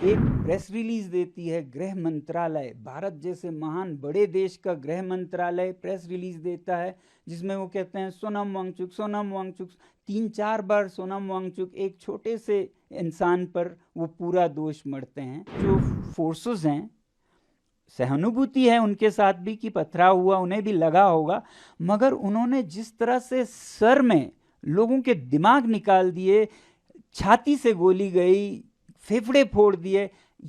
एक press release देती है गृह मंत्रालय, भारत जैसे महान बड़े देश का गृह मंत्रालय प्रेस रिलीज देता है जिसमें वो कहते हैं सोनम वांगचुक 3-4 बार सोनम वांगचुक, एक छोटे से इंसान पर वो पूरा दोष मढ़ते हैं। जो फोर्सेस हैं, सहानुभूति है उनके साथ भी कि पथराव हुआ, उन्हें भी लगा होगा, मगर उन्होंने जिस तरह से सर में लोगों के दिमाग निकाल दिए, छाती से गोली गई, फेफड़े फोड़ दिए,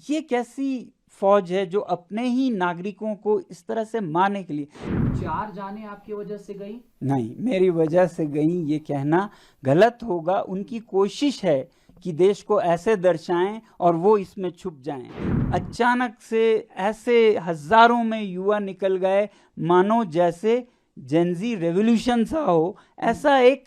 ये कैसी फौज है जो अपने ही नागरिकों को इस तरह से मारने के लिए। 4 जाने आपकी वजह से गई? नहीं, मेरी वजह से गई ये कहना गलत होगा। उनकी कोशिश है कि देश को ऐसे दर्शाएं और वो इसमें छुप जाएं। अचानक से ऐसे हजारों में युवा निकल गए मानो जैसे जेनजी रेवोल्यूशन सा हो, ऐसा एक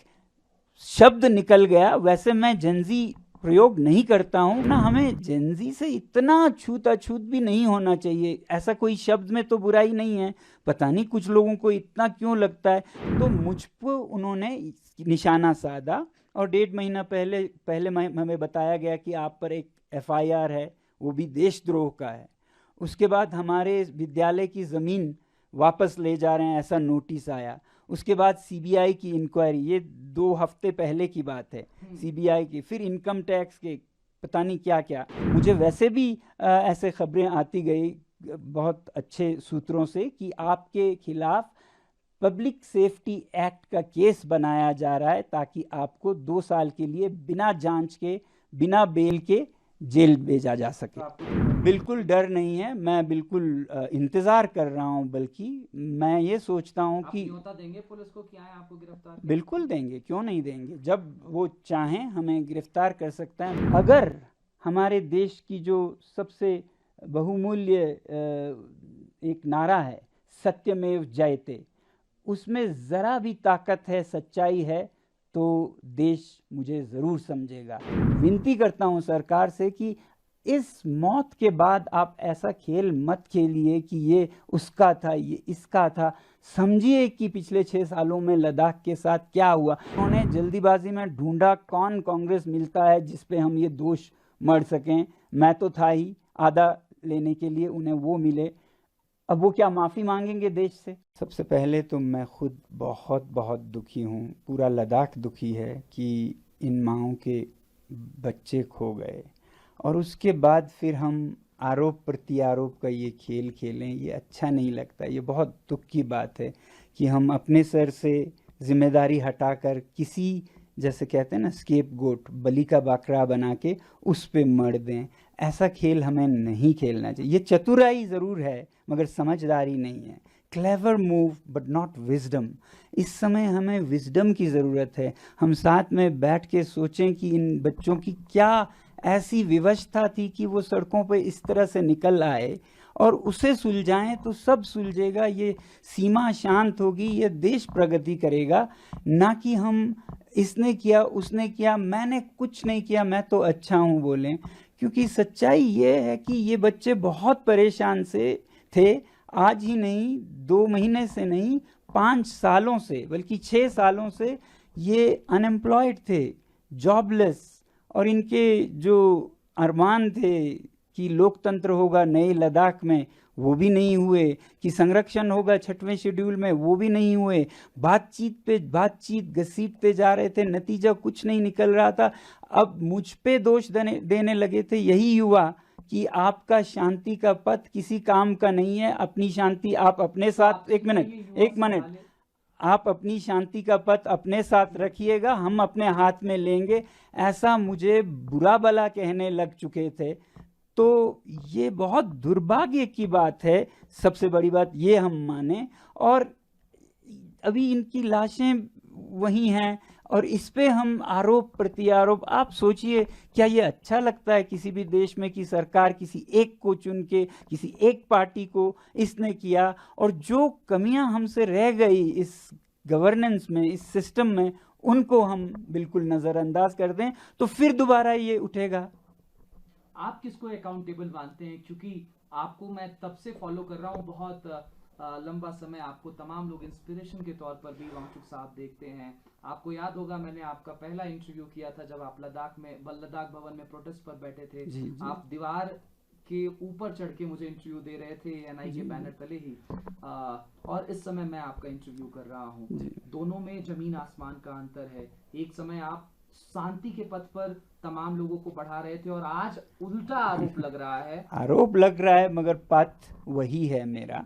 शब्द निकल गया। वैसे मैं जेनजी प्रयोग नहीं करता हूँ ना, हमें जेनजी से इतना छूत-अछूत भी नहीं होना चाहिए। ऐसा कोई शब्द में तो बुराई नहीं है, पता नहीं कुछ लोगों को इतना क्यों लगता है। तो मुझ पर उन्होंने निशाना साधा और 1.5 महीना पहले हमें बताया गया कि आप पर एक FIR है, वो भी देशद्रोह का है। उसके बाद हमारे विद्यालय की ज़मीन वापस ले जा रहे हैं, ऐसा नोटिस आया। उसके बाद CBI की इंक्वायरी, ये 2 हफ्ते पहले की बात है, CBI की, फिर इनकम टैक्स के, पता नहीं क्या क्या। मुझे वैसे भी ऐसे खबरें आती गई बहुत अच्छे सूत्रों से कि आपके खिलाफ पब्लिक सेफ्टी एक्ट का केस बनाया जा रहा है ताकि आपको 2 साल के लिए बिना जांच के, बिना बेल के जेल भेजा जा सके। बिल्कुल डर नहीं है, मैं बिल्कुल इंतज़ार कर रहा हूं। बल्कि मैं ये सोचता हूं कि न्योता देंगे पुलिस को कि आए आपको गिरफ्तार? बिल्कुल देंगे, क्यों नहीं देंगे। जब वो चाहें हमें गिरफ्तार कर सकते हैं। अगर हमारे देश की जो सबसे बहुमूल्य एक नारा है सत्यमेव जयते, उसमें ज़रा भी ताकत है, सच्चाई है, तो देश मुझे ज़रूर समझेगा। विनती करता हूं सरकार से कि इस मौत के बाद आप ऐसा खेल मत खेलिए कि ये उसका था, ये इसका था। समझिए कि पिछले 6 सालों में लद्दाख के साथ क्या हुआ। उन्होंने जल्दीबाजी में ढूंढा कौन कांग्रेस मिलता है जिस पे हम ये दोष मढ़ सकें। मैं तो था ही आधा लेने के लिए, उन्हें वो मिले। अब वो क्या माफ़ी मांगेंगे देश से? सबसे पहले तो मैं खुद बहुत बहुत दुखी हूँ, पूरा लद्दाख दुखी है कि इन माओं के बच्चे खो गए। और उसके बाद फिर हम आरोप प्रत्यारोप का ये खेल खेलें, ये अच्छा नहीं लगता। ये बहुत दुख की बात है कि हम अपने सर से जिम्मेदारी हटाकर किसी, जैसे कहते हैं ना, स्केप गोट, बलि का बकरा बना के उस पे मर दें। ऐसा खेल हमें नहीं खेलना चाहिए। ये चतुराई ज़रूर है मगर समझदारी नहीं है। Clever move but not wisdom. इस समय हमें विजडम की ज़रूरत है। हम साथ में बैठ के सोचें कि इन बच्चों की क्या ऐसी विवशता थी कि वो सड़कों पे इस तरह से निकल आए, और उसे सुलझाएं तो सब सुलझेगा। ये सीमा शांत होगी, ये देश प्रगति करेगा। ना कि हम इसने किया उसने किया, मैंने कुछ नहीं किया, मैं तो अच्छा हूँ बोलें। क्योंकि सच्चाई ये है कि ये बच्चे बहुत परेशान से थे। आज ही नहीं, 2 महीने से नहीं, 5 सालों से, बल्कि 6 सालों से ये अनएम्प्लॉयड थे, जॉबलेस। और इनके जो अरमान थे कि लोकतंत्र होगा नए लद्दाख में, वो भी नहीं हुए। कि संरक्षण होगा 6वें शेड्यूल में, वो भी नहीं हुए। बातचीत पे बातचीत घसीटते जा रहे थे, नतीजा कुछ नहीं निकल रहा था। अब मुझ पे दोष देने लगे थे यही युवा कि आपका शांति का पथ किसी काम का नहीं है। अपनी शांति आप अपने साथ, एक मिनट, आप अपनी शांति का पथ अपने साथ रखिएगा, हम अपने हाथ में लेंगे। ऐसा मुझे बुरा भला कहने लग चुके थे। तो ये बहुत दुर्भाग्य की बात है। सबसे बड़ी बात ये हम माने, और अभी इनकी लाशें वही हैं और इस पे हम आरोप प्रत्यारोप। आप सोचिए, क्या ये अच्छा लगता है किसी भी देश में कि सरकार किसी एक को चुन के, किसी एक पार्टी को इसने किया, और जो कमियां हमसे रह गई इस गवर्नेंस में, इस सिस्टम में, उनको हम बिल्कुल नज़रअंदाज कर दें, तो फिर दोबारा ये उठेगा। आप किसको अकाउंटेबल मानते हैं? क्योंकि आपको मैं तब से फॉलो कर रहा हूँ, बहुत लंबा समय आपको तमाम लोग इंस्पिरेशन के तौर पर भी वांगचुक साहब देखते हैं। आपको याद होगा मैंने आपका पहला इंटरव्यू किया था जब आप लद्दाख भवन में प्रोटेस्ट पर बैठे थे। जी, जी। आप दीवार के ऊपर चढ़ के मुझे इंटरव्यू दे रहे थे एनआई के बैनर तले ही, और इस समय मैं आपका इंटरव्यू कर रहा हूँ। दोनों में जमीन आसमान का अंतर है। एक समय आप शांति के पथ पर तमाम लोगों को बढ़ा रहे थे और आज उल्टा आरोप लग रहा है मगर पथ वही है मेरा।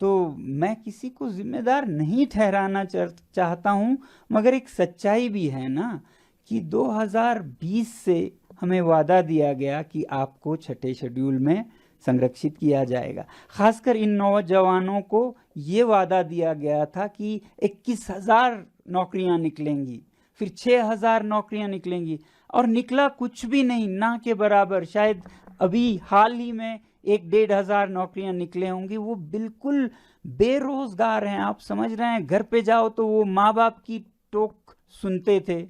तो मैं किसी को जिम्मेदार नहीं ठहराना चाहता हूँ, मगर एक सच्चाई भी है ना कि 2020 से हमें वादा दिया गया कि आपको छठे शेड्यूल में संरक्षित किया जाएगा। खासकर इन नौजवानों को ये वादा दिया गया था कि 21,000 नौकरियां निकलेंगी, फिर 6,000 नौकरियां निकलेंगी, और निकला कुछ भी नहीं, ना के बराबर। शायद अभी हाल ही में 1-1,500 नौकरियां निकले होंगी। वो बिल्कुल बेरोजगार हैं, आप समझ रहे हैं। घर पे जाओ तो वो माँ बाप की टोक सुनते थे,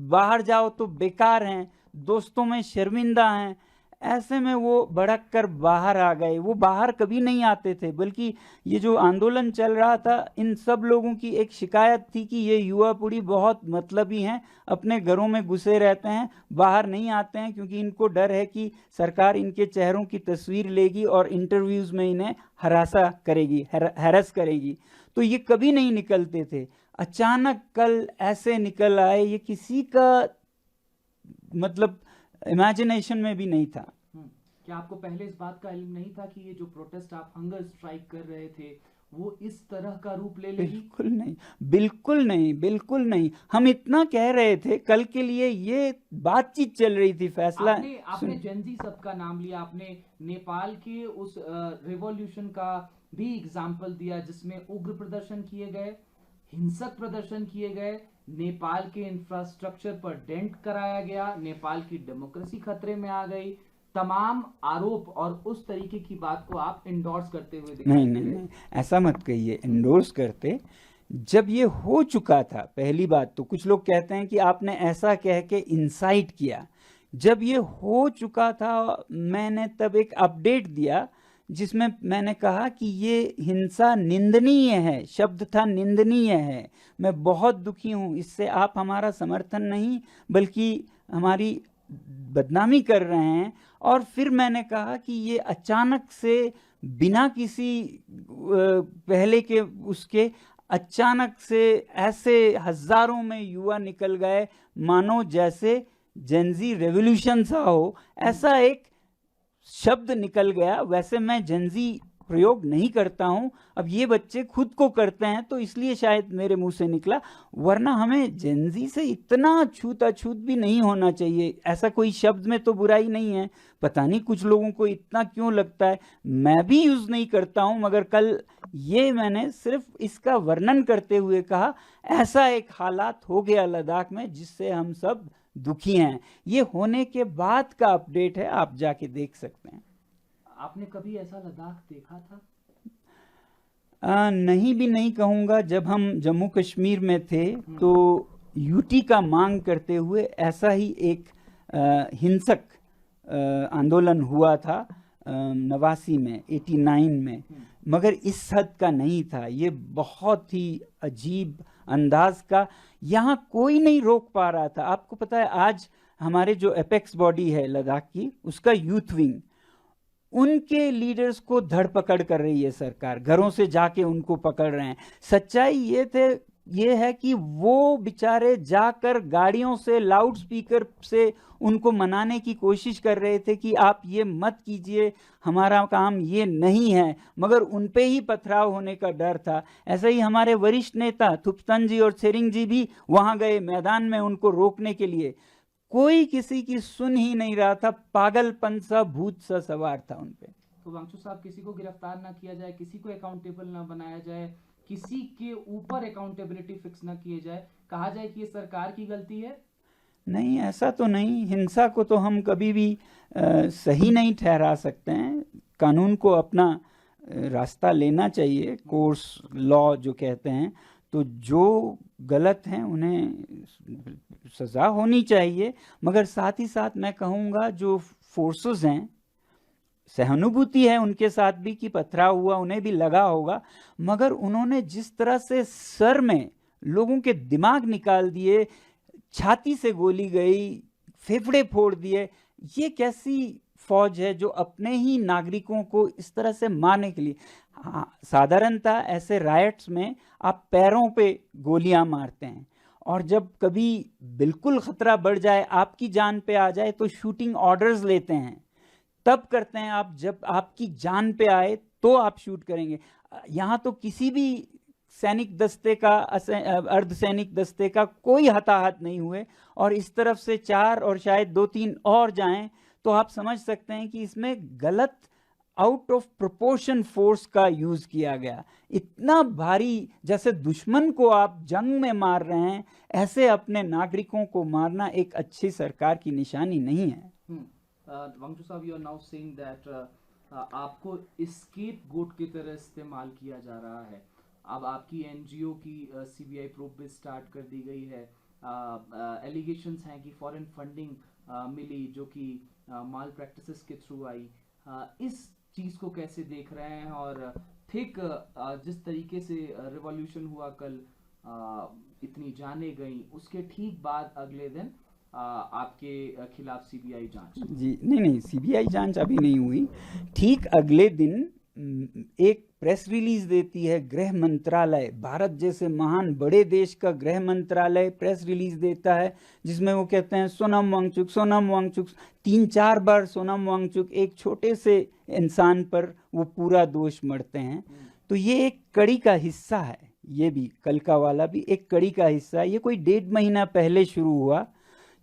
बाहर जाओ तो बेकार हैं, दोस्तों में शर्मिंदा हैं। ऐसे में वो भड़क कर बाहर आ गए। वो बाहर कभी नहीं आते थे, बल्कि ये जो आंदोलन चल रहा था, इन सब लोगों की एक शिकायत थी कि ये युवा पीढ़ी बहुत मतलबी हैं, अपने घरों में घुसे रहते हैं, बाहर नहीं आते हैं, क्योंकि इनको डर है कि सरकार इनके चेहरों की तस्वीर लेगी और इंटरव्यूज में इन्हें हैरस करेगी। तो ये कभी नहीं निकलते थे। अचानक कल ऐसे निकल आए, ये किसी का मतलब इमेजिनेशन में भी नहीं था। क्या आपको पहले इस बात का इल्म नहीं था कि ये जो प्रोटेस्ट आप हंगर स्ट्राइक कर रहे थे वो इस तरह का रूप ले लेगी? बिल्कुल नहीं, बिल्कुल नहीं, बिल्कुल नहीं। हम इतना कह रहे थे, कल के लिए ये बातचीत चल रही थी। फैसला आपने जेनजी सब का नाम लिया, आपने नेपाल के उस रिवॉल्यूशन का भी एग्जाम्पल दिया जिसमें उग्र प्रदर्शन किए गए, हिंसक प्रदर्शन किए गए, नेपाल के इंफ्रास्ट्रक्चर पर डेंट कराया गया, नेपाल की डेमोक्रेसी खतरे में आ गई। तमाम आरोप और उस तरीके की बात को आप इंडोर्स करते हुए दिखाई नहीं, नहीं, नहीं, ऐसा मत कहिए इंडोर्स करते। जब ये हो चुका था, पहली बात तो कुछ लोग कहते हैं कि आपने ऐसा कह के इंसाइट किया। जब ये हो चुका था, मैंने तब एक अपडेट दिया जिसमें मैंने कहा कि ये हिंसा निंदनीय है। शब्द था निंदनीय है। मैं बहुत दुखी हूँ इससे। आप हमारा समर्थन नहीं बल्कि हमारी बदनामी कर रहे हैं। और फिर मैंने कहा कि ये अचानक से बिना किसी पहले के उसके अचानक से ऐसे हजारों में युवा निकल गए, मानो जैसे जेनजी रेवोल्यूशन सा हो। ऐसा एक शब्द निकल गया। वैसे मैं जेनजी प्रयोग नहीं करता हूं, अब ये बच्चे खुद को करते हैं तो इसलिए शायद मेरे मुंह से निकला, वरना हमें जेनजी से इतना छूत-अछूत भी नहीं होना चाहिए। ऐसा कोई शब्द में तो बुराई नहीं है, पता नहीं कुछ लोगों को इतना क्यों लगता है। मैं भी यूज नहीं करता हूं, मगर कल ये मैंने सिर्फ इसका वर्णन करते हुए कहा, ऐसा एक हालात हो गया लद्दाख में जिससे हम सब दुखी हैं। ये होने के बाद का अपडेट है, आप जाके देख सकते हैं। आपने कभी ऐसा लद्दाख देखा था? नहीं भी नहीं कहूँगा। जब हम जम्मू कश्मीर में थे तो यूटी का मांग करते हुए ऐसा ही एक हिंसक आंदोलन हुआ था 89 में, 89 में, मगर इस हद का नहीं था। ये बहुत ही अजीब अंदाज का, यहाँ कोई नहीं रोक पा रहा था। आपको पता है आज हमारे जो एपेक्स बॉडी है लद्दाख की, उसका यूथ विंग, उनके लीडर्स को धरपकड़ कर रही है सरकार, घरों से जाके उनको पकड़ रहे हैं। सच्चाई ये है कि वो बेचारे जाकर गाड़ियों से लाउड स्पीकर से उनको मनाने की कोशिश कर रहे थे कि आप ये मत कीजिए, हमारा काम ये नहीं है, मगर उन पे ही पथराव होने का डर था। ऐसे ही हमारे वरिष्ठ नेता थुप्तन जी और सेरिंग जी भी वहां गए मैदान में उनको रोकने के लिए। कोई किसी की सुन ही नहीं रहा था। पागलपन सा, भूत सा सवार था उन पे। तो वांगचुक साहब, किसी को गिरफ्तार ना किया जाए, किसी को अकाउंटेबल ना बनाया जाए, किसी के ऊपर अकाउंटेबिलिटी फिक्स ना किए जाए, कहा जाए कि ये सरकार की गलती है? नहीं, ऐसा तो नहीं। हिंसा को तो हम कभी भी सही नहीं ठहरा सकते हैं। कानून को अपना रास्ता लेना चाहिए, कोर्स लॉ जो कहते हैं। तो जो गलत हैं उन्हें सज़ा होनी चाहिए, मगर साथ ही साथ मैं कहूँगा जो फोर्सेस हैं सहानुभूति है उनके साथ भी कि पथराव हुआ, उन्हें भी लगा होगा, मगर उन्होंने जिस तरह से सर में लोगों के दिमाग निकाल दिए, छाती से गोली गई, फेफड़े फोड़ दिए, ये कैसी फौज है जो अपने ही नागरिकों को इस तरह से मारने के लिए। हाँ, साधारणतः ऐसे रायट्स में आप पैरों पे गोलियां मारते हैं, और जब कभी बिल्कुल खतरा बढ़ जाए, आपकी जान पे आ जाए, तो शूटिंग ऑर्डर्स लेते हैं, तब करते हैं आप। जब आपकी जान पे आए तो आप शूट करेंगे। यहाँ तो किसी भी सैनिक दस्ते का, अर्धसैनिक दस्ते का कोई हताहत नहीं हुए, और इस तरफ से 4 और शायद 2-3 और जाएं, तो आप समझ सकते हैं कि इसमें गलत, आउट ऑफ प्रोपोर्शन फोर्स का यूज किया गया। इतना भारी, जैसे दुश्मन को आप जंग में मार रहे हैं, ऐसे अपने नागरिकों को मारना एक अच्छी सरकार की निशानी नहीं है। वांगचुक साहब, you are now saying that आपको स्केप गोट की तरह इस्तेमाल किया जा रहा है। अब आपकी एनजीओ की सीबीआई प्रोब भी स्टार्ट कर दी गई है। एलिगेशंस हैं कि फॉरेन फंडिंग मिली जो कि माल प्रैक्टिसेस के थ्रू आई। इस चीज को कैसे देख रहे हैं? और ठीक जिस तरीके से रिवॉल्यूशन हुआ कल, इतनी जाने गई, उसके ठीक बाद अगले दिन आपके खिलाफ सीबीआई जांच। जी नहीं, सीबीआई जांच अभी नहीं हुई। ठीक अगले दिन एक प्रेस रिलीज देती है गृह मंत्रालय, भारत जैसे महान बड़े देश का गृह मंत्रालय प्रेस रिलीज देता है, जिसमें वो कहते हैं सोनम वांगचुक, सोनम वांगचुक। 3-4 बार सोनम वांगचुक, एक छोटे से इंसान पर वो पूरा दोष मढ़ते हैं। तो ये एक कड़ी का हिस्सा है, ये भी कल का वाला भी एक कड़ी का हिस्सा है। ये कोई 1.5 महीना पहले शुरू हुआ,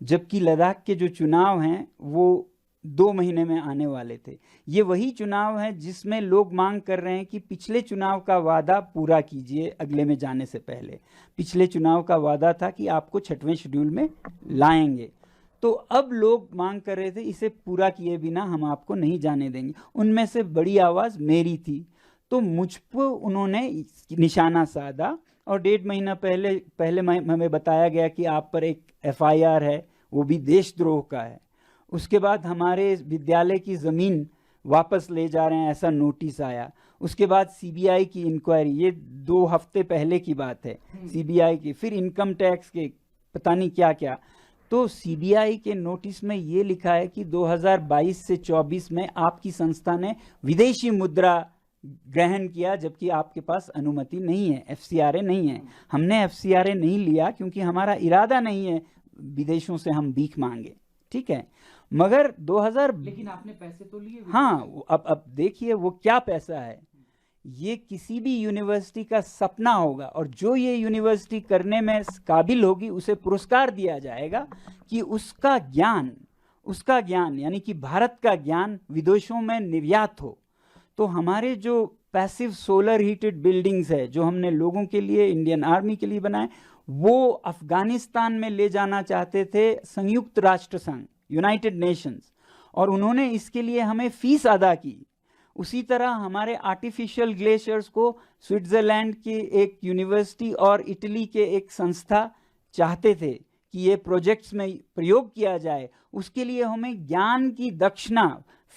जबकि लद्दाख के जो चुनाव हैं वो 2 महीने में आने वाले थे। ये वही चुनाव है जिसमें लोग मांग कर रहे हैं कि पिछले चुनाव का वादा पूरा कीजिए अगले में जाने से पहले। पिछले चुनाव का वादा था कि आपको 6वें शेड्यूल में लाएंगे, तो अब लोग मांग कर रहे थे इसे पूरा किए बिना हम आपको नहीं जाने देंगे। उनमें से बड़ी आवाज़ मेरी थी, तो मुझ पर उन्होंने निशाना साधा, और 1.5 महीना पहले हमें बताया गया कि आप पर एक FIR है, वो भी देशद्रोह का है। उसके बाद हमारे विद्यालय की ज़मीन वापस ले जा रहे हैं, ऐसा नोटिस आया। उसके बाद सीबीआई की इंक्वायरी, ये 2 हफ्ते पहले की बात है, सीबीआई की, फिर इनकम टैक्स के, पता नहीं क्या क्या। तो सीबीआई के नोटिस में ये लिखा है कि 2022 से 24 में आपकी संस्था ने विदेशी मुद्रा ग्रहण किया, जबकि आपके पास अनुमति नहीं है, FCRA नहीं है। हमने FCRA नहीं लिया क्योंकि हमारा इरादा नहीं है विदेशों से हम भीख मांगे, ठीक है। मगर 2000, लेकिन आपने पैसे तो लिए। हाँ, अब देखिए वो क्या पैसा है। ये किसी भी यूनिवर्सिटी का सपना होगा, और जो ये यूनिवर्सिटी करने में काबिल होगी उसे पुरस्कार दिया जाएगा कि उसका ज्ञान यानी कि भारत का ज्ञान विदेशों में निर्यात हो। तो हमारे जो पैसिव सोलर हीटेड बिल्डिंग्स है जो हमने लोगों के लिए, इंडियन आर्मी के लिए बनाए, वो अफगानिस्तान में ले जाना चाहते थे संयुक्त राष्ट्र संघ, यूनाइटेड नेशंस, और उन्होंने इसके लिए हमें फीस अदा की। उसी तरह हमारे आर्टिफिशियल ग्लेशियर्स को स्विट्जरलैंड की एक यूनिवर्सिटी और इटली के एक संस्था चाहते थे कि ये प्रोजेक्ट्स में प्रयोग किया जाए। उसके लिए हमें ज्ञान की दक्षिणा,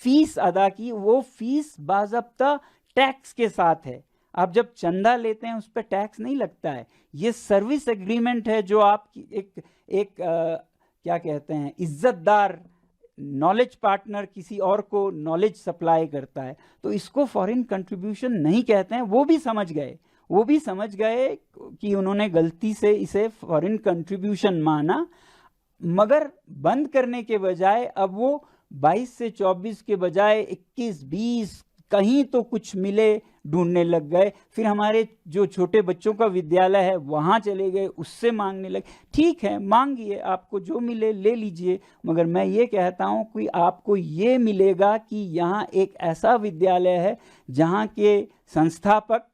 फीस अदा की। वो फीस बाज़ाब्ता टैक्स के साथ है। आप जब चंदा लेते हैं उस पर टैक्स नहीं लगता है। ये सर्विस एग्रीमेंट है जो आपकी एक क्या कहते हैं, इज्जतदार नॉलेज पार्टनर किसी और को नॉलेज सप्लाई करता है। तो इसको फॉरेन कंट्रीब्यूशन नहीं कहते हैं। वो भी समझ गए कि उन्होंने गलती से इसे फॉरेन कंट्रीब्यूशन माना, मगर बंद करने के बजाय अब वो 22 से 24 के बजाय 21-20 कहीं तो कुछ मिले ढूंढने लग गए। फिर हमारे जो छोटे बच्चों का विद्यालय है वहाँ चले गए, उससे मांगने लगे। ठीक है, मांगिए, आपको जो मिले ले लीजिए, मगर मैं ये कहता हूँ कि आपको ये मिलेगा कि यहाँ एक ऐसा विद्यालय है जहाँ के संस्थापक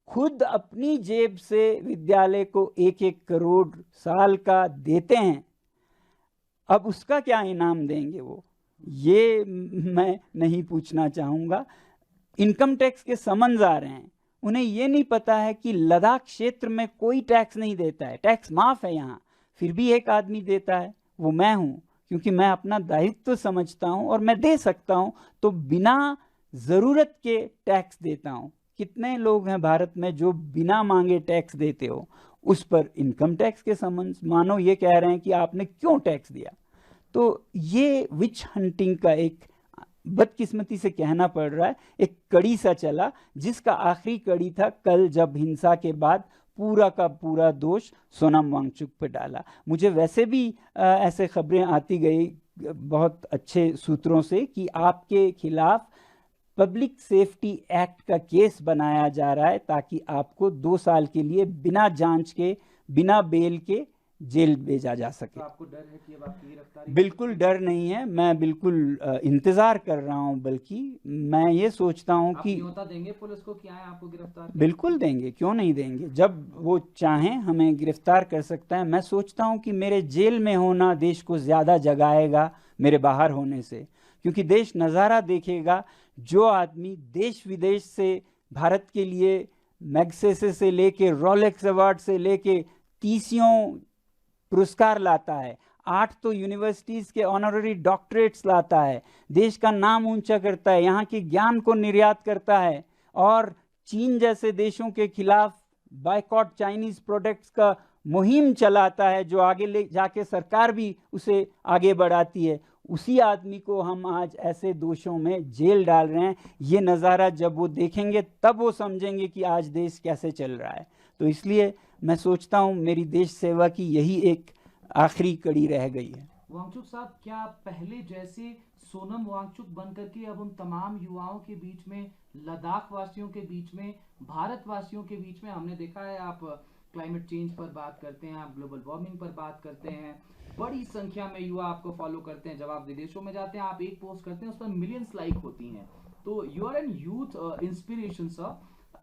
खुद अपनी जेब से विद्यालय को 1-1 करोड़ साल का देते हैं। अब उसका क्या इनाम देंगे वो, ये मैं नहीं पूछना चाहूँगा। इनकम टैक्स के समन्स आ रहे हैं, उन्हें ये नहीं पता है कि लद्दाख क्षेत्र में कोई टैक्स नहीं देता है, टैक्स माफ़ है यहाँ, फिर भी एक आदमी देता है, वो मैं हूँ, क्योंकि मैं अपना दायित्व समझता हूँ और मैं दे सकता हूँ। तो बिना ज़रूरत के टैक्स देता हूँ। कितने लोग हैं भारत में जो बिना मांगे टैक्स देते हो, उस पर इनकम टैक्स के संबंध मानो ये कह रहे हैं कि आपने क्यों टैक्स दिया। तो ये विच हंटिंग का एक बदकिस्मती से कहना पड़ रहा है, एक कड़ी सा चला, जिसका आखिरी कड़ी था कल जब हिंसा के बाद पूरा का पूरा दोष सोनम वांगचुक पर डाला। मुझे वैसे भी ऐसे खबरें आती गई बहुत अच्छे सूत्रों से कि आपके खिलाफ पब्लिक सेफ्टी एक्ट का केस बनाया जा रहा है ताकि आपको 2 साल के लिए बिना जांच के, बिना बेल के जेल भेजा जा सके। तो आपको डर है कि अब आपकी गिरफ्तारी? बिल्कुल डर नहीं है, मैं बिल्कुल इंतजार कर रहा हूं, बल्कि मैं ये सोचता हूं कि न्योता देंगे पुलिस को कि आए आपको गिरफ्तार करें? बिल्कुल देंगे, क्यों नहीं देंगे। जब वो चाहें हमें गिरफ्तार कर सकता है। मैं सोचता हूं कि मेरे जेल में होना देश को ज्यादा जगाएगा मेरे बाहर होने से, क्योंकि देश नज़ारा देखेगा। जो आदमी देश विदेश से भारत के लिए मैग्सेसे से लेके रोलेक्स अवार्ड से लेके 30 पुरस्कार लाता है, 8 तो यूनिवर्सिटीज़ के ऑनररी डॉक्टरेट्स लाता है, देश का नाम ऊंचा करता है, यहाँ के ज्ञान को निर्यात करता है, और चीन जैसे देशों के खिलाफ बायकॉट चाइनीज़ प्रोडक्ट्स का मुहिम चलाता है, जो आगे ले जाके सरकार भी उसे आगे बढ़ाती है। उसी आदमी को हम आज ऐसे दोषों में जेल डाल रहे हैं। ये नज़ारा जब वो देखेंगे तब वो समझेंगे कि आज देश कैसे चल रहा है। तो इसलिए मैं सोचता हूँ मेरी देश सेवा की यही एक आखिरी कड़ी रह गई है। वांगचुक साहब, क्या पहले जैसे सोनम वांगचुक बनकर के अब उन तमाम युवाओं के बीच में, लद्दाख वासियों के बीच में, भारतवासियों के बीच में, हमने देखा है आप क्लाइमेट चेंज पर बात करते हैं, आप ग्लोबल वार्मिंग पर बात करते हैं, बड़ी संख्या में युवा आपको फॉलो करते हैं। जब आप विदेशों में जाते हैं, आप एक पोस्ट करते हैं, उस पर मिलियंस लाइक होती हैं। तो you are an youth inspiration sir,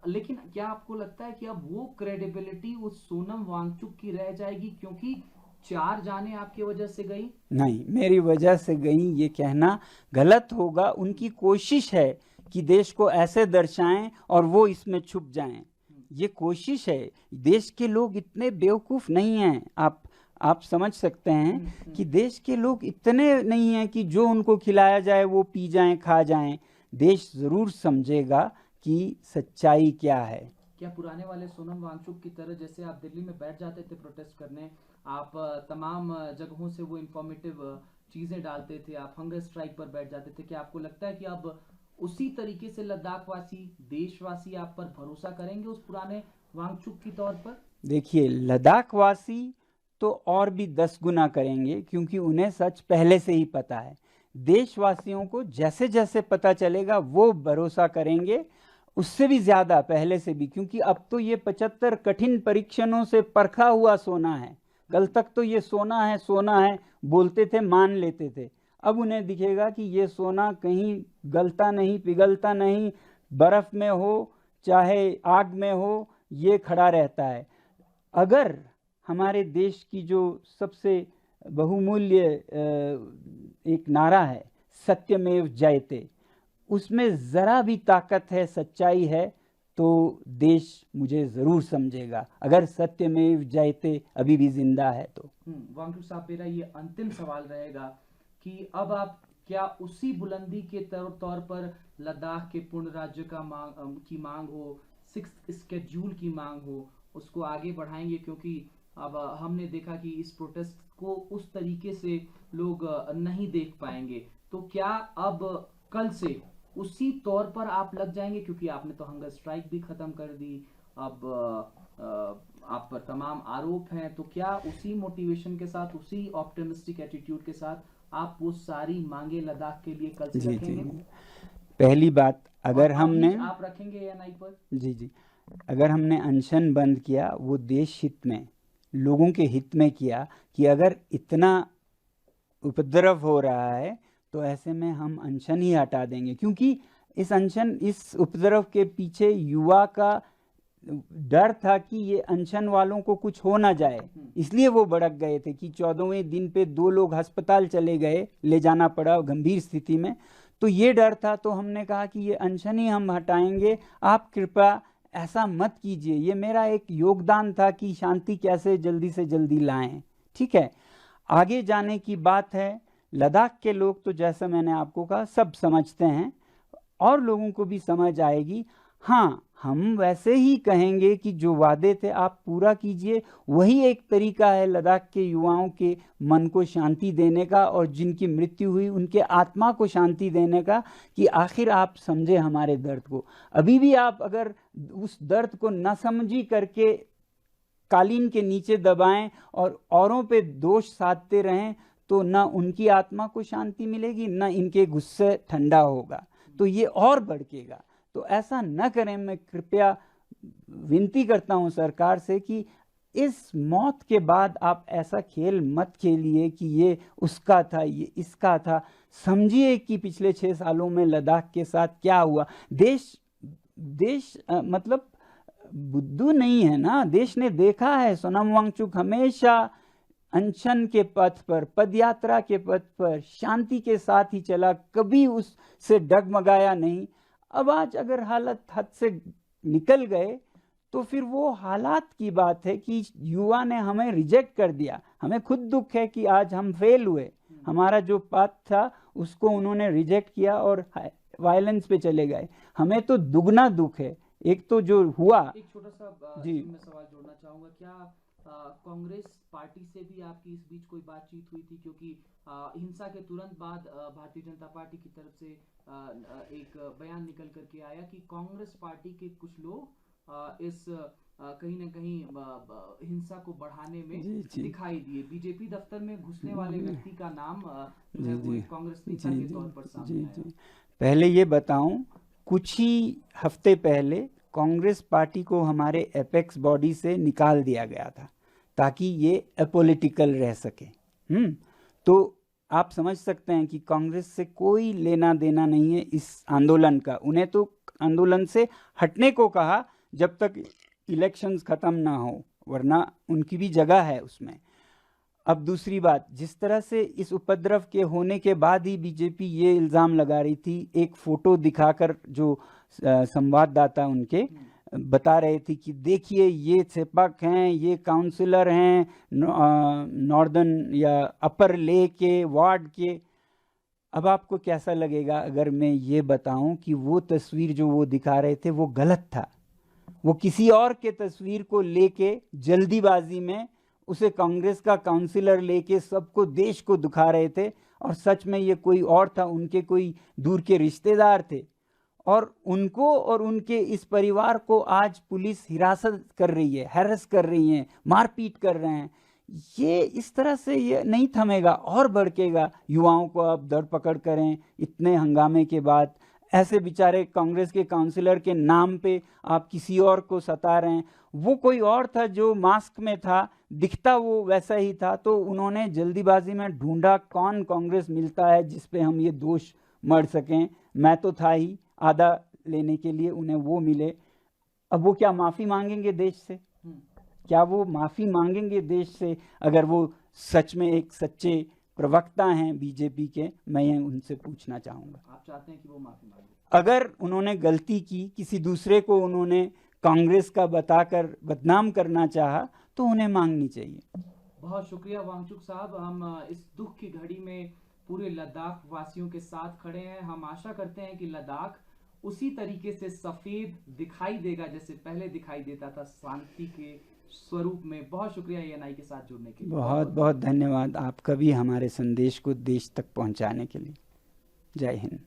लेकिन क्या आपको लगता है कि अब वो क्रेडिबिलिटी उस सोनम वांगचुक की रह जाएगी, क्योंकि 4 जाने आपकी वजह से गई? नहीं, मेरी वजह से गई ये कहना गलत होगा। उनकी कोशिश है कि देश को ऐसे दर्शाएं और वो इसमें छुप जाएं। ये कोशिश है। देश के लोग इतने बेवकूफ़ नहीं हैं। आप समझ सकते हैं कि देश के लोग इतने नहीं हैं कि जो उनको खिलाया जाए वो पी जाएं, खा जाएं। देश ज़रूर समझेगा कि सच्चाई क्या है। क्या पुराने वाले सोनम वांगचुक की तरह, जैसे आप दिल्ली में बैठ जाते थे प्रोटेस्ट करने, आप तमाम जगहों से वो इंफॉर्मेटिव चीज़ें डालते थे, आप हंगर स्ट्राइक पर बैठ जाते थे, क्या आपको लगता है कि अब उसी तरीके से लद्दाख वासी, देशवासी आप पर भरोसा करेंगे उस पुराने वांगचुक की तौर पर? देखिए, लद्दाख वासी तो और भी 10 गुना करेंगे, क्योंकि उन्हें सच पहले से ही पता है। देशवासियों को जैसे जैसे पता चलेगा वो भरोसा करेंगे, उससे भी ज़्यादा पहले से भी, क्योंकि अब तो ये 75 कठिन परीक्षणों से परखा हुआ सोना है। कल तक तो ये सोना है बोलते थे, मान लेते थे। अब उन्हें दिखेगा कि ये सोना कहीं गलता नहीं, पिघलता नहीं, बर्फ़ में हो चाहे आग में हो, ये खड़ा रहता है। अगर हमारे देश की जो सबसे बहुमूल्य एक नारा है, सत्यमेव जयते, उसमें ज़रा भी ताकत है, सच्चाई है, तो देश मुझे ज़रूर समझेगा, अगर सत्यमेव जयते अभी भी जिंदा है तो। वांगचुक साहब, मेरा ये अंतिम सवाल रहेगा कि अब आप क्या उसी बुलंदी के तौर पर लद्दाख के पूर्ण राज्य की मांग हो, 6th स्केड्यूल की मांग हो, उसको आगे बढ़ाएंगे? क्योंकि अब हमने देखा कि इस प्रोटेस्ट को उस तरीके से लोग नहीं देख पाएंगे, तो क्या अब कल से उसी तौर पर आप लग जाएंगे? क्योंकि आपने तो हंगर स्ट्राइक भी खत्म कर दी, अब आप पर तमाम आरोप हैं, तो क्या उसी मोटिवेशन के साथ, उसी ऑप्टिमिस्टिक एटीट्यूड के साथ आप वो सारी मांगे लद्दाख के लिए कल से रखेंगे? पहली बात, अगर हमने आप रखेंगे एएनआई पर? जी, अगर हमने अनशन बंद किया, वो देश हित में, लोगों के हित में किया कि अगर इतना उपद्रव हो रहा है तो ऐसे में हम अनशन ही हटा देंगे, क्योंकि इस उपद्रव के पीछे युवा का डर था कि ये अनशन वालों को कुछ हो ना जाए, इसलिए वो भड़क गए थे कि 14वें दिन पे 2 लोग अस्पताल चले गए, ले जाना पड़ा गंभीर स्थिति में। तो ये डर था, तो हमने कहा कि ये अनशन ही हम हटाएंगे, आप कृपया ऐसा मत कीजिए। ये मेरा एक योगदान था कि शांति कैसे जल्दी से जल्दी लाएं। ठीक है, आगे जाने की बात है। लद्दाख के लोग तो जैसा मैंने आपको कहा सब समझते हैं, और लोगों को भी समझ आएगी। हाँ, हम वैसे ही कहेंगे कि जो वादे थे आप पूरा कीजिए, वही एक तरीका है लद्दाख के युवाओं के मन को शांति देने का और जिनकी मृत्यु हुई उनके आत्मा को शांति देने का, कि आखिर आप समझे हमारे दर्द को। अभी भी आप अगर उस दर्द को न समझी करके कालीन के नीचे दबाएं और औरों पे दोष साधते रहें, तो न उनकी आत्मा को शांति मिलेगी, न इनके गुस्से ठंडा होगा, तो ये और भड़केगा। तो ऐसा न करें। मैं कृपया विनती करता हूं सरकार से कि इस मौत के बाद आप ऐसा खेल मत खेलिए कि ये उसका था, ये इसका था। समझिए कि पिछले 6 सालों में लद्दाख के साथ क्या हुआ। देश मतलब बुद्धू नहीं है ना, देश ने देखा है। सोनम वांगचुक हमेशा अनशन के पथ पर, पदयात्रा के पथ पर शांति के साथ ही चला, कभी उससे डगमगाया नहीं। अब आज अगर हालत हद से निकल गए तो फिर वो हालात की बात है कि युवा ने हमें रिजेक्ट कर दिया। हमें खुद दुख है कि आज हम फेल हुए, हमारा जो पाथ था उसको उन्होंने रिजेक्ट किया और वायलेंस पे चले गए। हमें तो दुगना दुख है। एक तो जो हुआ, एक छोटा सा जी मैं सवाल जोड़ना चाहूंगा, क्या कांग्रेस पार्टी से भी आपकी इस बीच कोई बातचीत हुई थी? क्योंकि हिंसा के तुरंत बाद भारतीय जनता पार्टी की तरफ से एक बयान निकल करके आया कि कांग्रेस पार्टी के कुछ लोग इस कहीं ना कहीं हिंसा को बढ़ाने में दिखाई दिए। बीजेपी दफ्तर में घुसने वाले व्यक्ति का नाम जो है वो एक कांग्रेस नेता के तौर पर सामने आया। पहले ये बताऊं, कुछ ही हफ्ते पहले कांग्रेस पार्टी को हमारे एपेक्स बॉडी से निकाल दिया गया था ताकि ये अपॉलिटिकल रह सके। तो आप समझ सकते हैं कि कांग्रेस से कोई लेना देना नहीं है इस आंदोलन का। उन्हें तो आंदोलन से हटने को कहा जब तक इलेक्शंस खत्म ना हो, वरना उनकी भी जगह है उसमें। अब दूसरी बात, जिस तरह से इस उपद्रव के होने के बाद ही बीजेपी ये इल्ज़ाम लगा रही थी, एक फ़ोटो दिखाकर जो संवाददाता उनके बता रहे थे कि देखिए ये सेपक हैं, ये काउंसलर हैं नॉर्दर्न या अपर ले के वार्ड के। अब आपको कैसा लगेगा अगर मैं ये बताऊं कि वो तस्वीर जो वो दिखा रहे थे वो गलत था। वो किसी और के तस्वीर को लेके जल्दीबाजी में उसे कांग्रेस का काउंसलर लेके सबको, देश को दिखा रहे थे, और सच में ये कोई और था, उनके कोई दूर के रिश्तेदार थे। और उनको और उनके इस परिवार को आज पुलिस हिरासत कर रही है, हैरेस कर रही है, मारपीट कर रहे हैं। ये इस तरह से ये नहीं थमेगा और भड़केगा। युवाओं को आप धरपकड़ करें इतने हंगामे के बाद, ऐसे बेचारे कांग्रेस के काउंसलर के नाम पे आप किसी और को सता रहे हैं। वो कोई और था जो मास्क में था, दिखता वो वैसा ही था, तो उन्होंने जल्दीबाजी में ढूंढा कौन कांग्रेस मिलता है जिस पे हम ये दोष मढ़ सकें। मैं तो था ही आधा लेने के लिए, उन्हें वो मिले। अब वो क्या माफ़ी मांगेंगे देश से? क्या वो माफ़ी मांगेंगे देश से अगर वो सच में एक सच्चे प्रवक्ता हैं बीजेपी के? मैं ये उनसे पूछना चाहूँगा। आप चाहते हैं कि वो माफ़ी मांगे? अगर उन्होंने गलती की, किसी दूसरे को उन्होंने कांग्रेस का बताकर बदनाम करना चाहा, तो उन्हें मांगनी चाहिए। बहुत शुक्रिया वांगचुक साहब। हम इस दुख की घड़ी में पूरे लद्दाख वासियों के साथ खड़े हैं। हम आशा करते हैं कि लद्दाख उसी तरीके से सफेद दिखाई देगा जैसे पहले दिखाई देता था, शांति के स्वरूप में। बहुत शुक्रिया ENI के साथ जुड़ने के लिए। बहुत बहुत धन्यवाद आपका भी हमारे संदेश को देश तक पहुंचाने के लिए। जय हिंद।